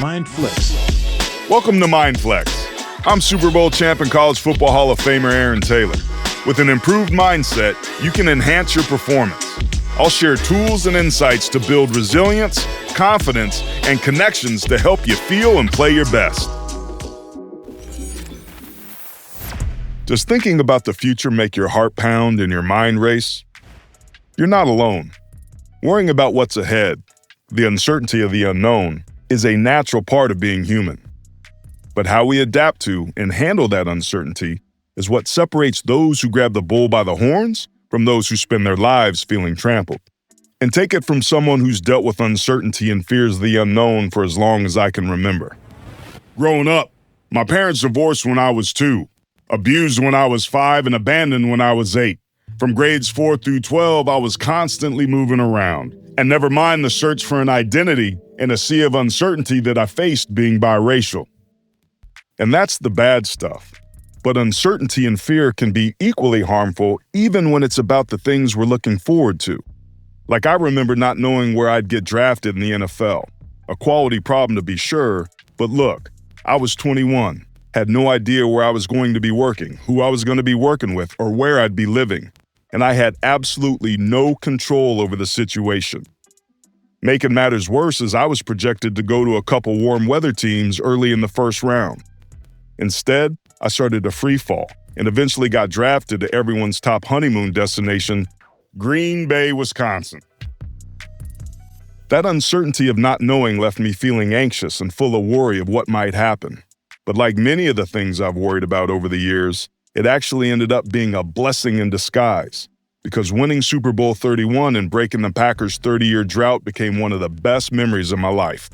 MindFlex. Welcome to MindFlex. I'm Super Bowl champ and College Football Hall of Famer Aaron Taylor. With an improved mindset, you can enhance your performance. I'll share tools and insights to build resilience, confidence, and connections to help you feel and play your best. Does thinking about the future make your heart pound and your mind race? You're not alone. Worrying about what's ahead, the uncertainty of the unknown, is a natural part of being human. But how we adapt to and handle that uncertainty is what separates those who grab the bull by the horns from those who spend their lives feeling trampled. And take it from someone who's dealt with uncertainty and fears the unknown for as long as I can remember. Growing up, my parents divorced when I was 2, abused when I was 5, and abandoned when I was 8. From grades 4 through 12, I was constantly moving around. And never mind the search for an identity in a sea of uncertainty that I faced being biracial. And that's the bad stuff. But uncertainty and fear can be equally harmful even when it's about the things we're looking forward to. Like I remember not knowing where I'd get drafted in the NFL. A quality problem to be sure, but look, I was 21, had no idea where I was going to be working, who I was going to be working with, or where I'd be living. And I had absolutely no control over the situation. Making matters worse is I was projected to go to a couple warm weather teams early in the first round. Instead, I started a free fall and eventually got drafted to everyone's top honeymoon destination, Green Bay, Wisconsin. That uncertainty of not knowing left me feeling anxious and full of worry of what might happen. But like many of the things I've worried about over the years, it actually ended up being a blessing in disguise, because winning Super Bowl 31 and breaking the Packers' 30-year drought became one of the best memories of my life.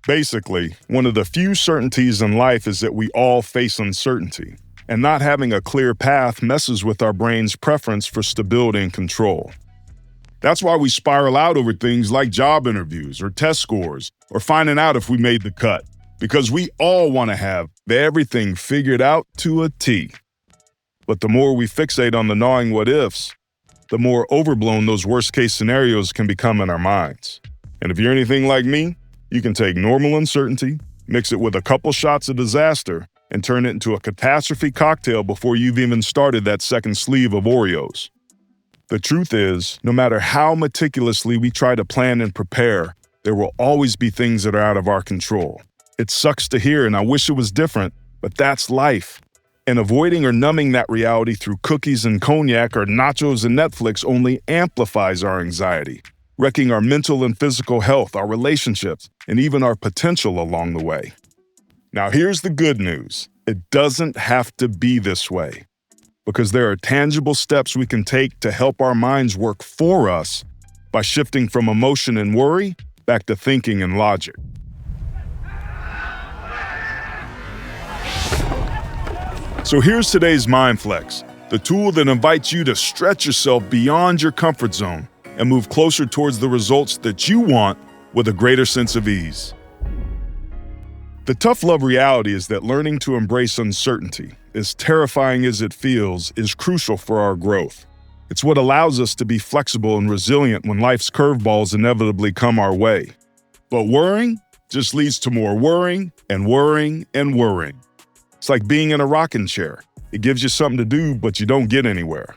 Basically, one of the few certainties in life is that we all face uncertainty, and not having a clear path messes with our brain's preference for stability and control. That's why we spiral out over things like job interviews or test scores or finding out if we made the cut, because we all want to have everything figured out to a T. But the more we fixate on the gnawing what-ifs, the more overblown those worst-case scenarios can become in our minds. And if you're anything like me, you can take normal uncertainty, mix it with a couple shots of disaster, and turn it into a catastrophe cocktail before you've even started that second sleeve of Oreos. The truth is, no matter how meticulously we try to plan and prepare, there will always be things that are out of our control. It sucks to hear, and I wish it was different, but that's life. And avoiding or numbing that reality through cookies and cognac or nachos and Netflix only amplifies our anxiety, wrecking our mental and physical health, our relationships, and even our potential along the way. Now here's the good news. It doesn't have to be this way, because there are tangible steps we can take to help our minds work for us by shifting from emotion and worry back to thinking and logic. So here's today's MindFlex, the tool that invites you to stretch yourself beyond your comfort zone and move closer towards the results that you want with a greater sense of ease. The tough love reality is that learning to embrace uncertainty, as terrifying as it feels, is crucial for our growth. It's what allows us to be flexible and resilient when life's curveballs inevitably come our way. But worrying just leads to more worrying and worrying and worrying. It's like being in a rocking chair. It gives you something to do, but you don't get anywhere.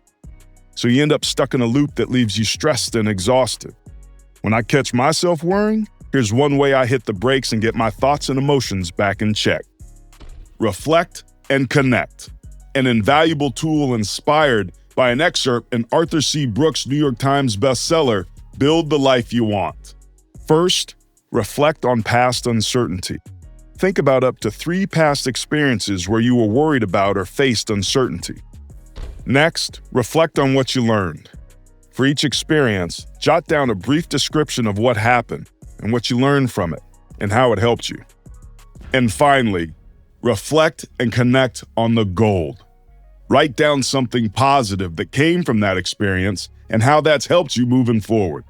So you end up stuck in a loop that leaves you stressed and exhausted. When I catch myself worrying, here's one way I hit the brakes and get my thoughts and emotions back in check. Reflect and connect. An invaluable tool inspired by an excerpt in Arthur C. Brooks' New York Times bestseller, Build the Life You Want. First, reflect on past uncertainty. Think about up to 3 past experiences where you were worried about or faced uncertainty. Next, reflect on what you learned. For each experience, jot down a brief description of what happened and what you learned from it and how it helped you. And finally, reflect and connect on the gold. Write down something positive that came from that experience and how that's helped you moving forward.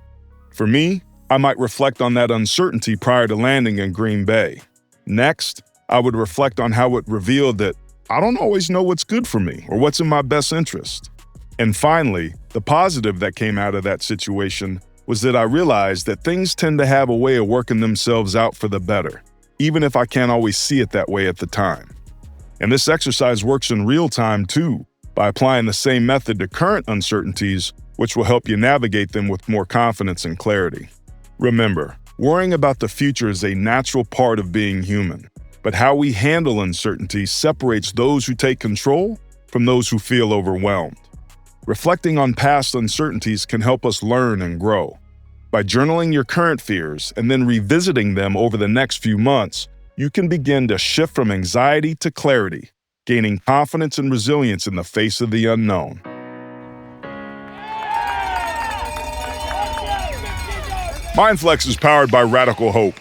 For me, I might reflect on that uncertainty prior to landing in Green Bay. Next, I would reflect on how it revealed that I don't always know what's good for me or what's in my best interest. And finally, the positive that came out of that situation was that I realized that things tend to have a way of working themselves out for the better, even if I can't always see it that way at the time. And this exercise works in real time too, by applying the same method to current uncertainties, which will help you navigate them with more confidence and clarity. Remember, worrying about the future is a natural part of being human, but how we handle uncertainty separates those who take control from those who feel overwhelmed. Reflecting on past uncertainties can help us learn and grow. By journaling your current fears and then revisiting them over the next few months, you can begin to shift from anxiety to clarity, gaining confidence and resilience in the face of the unknown. MindFlex is powered by Radical Hope.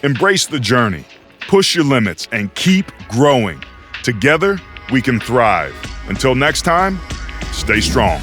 Embrace the journey, push your limits, and keep growing. Together, we can thrive. Until next time, stay strong.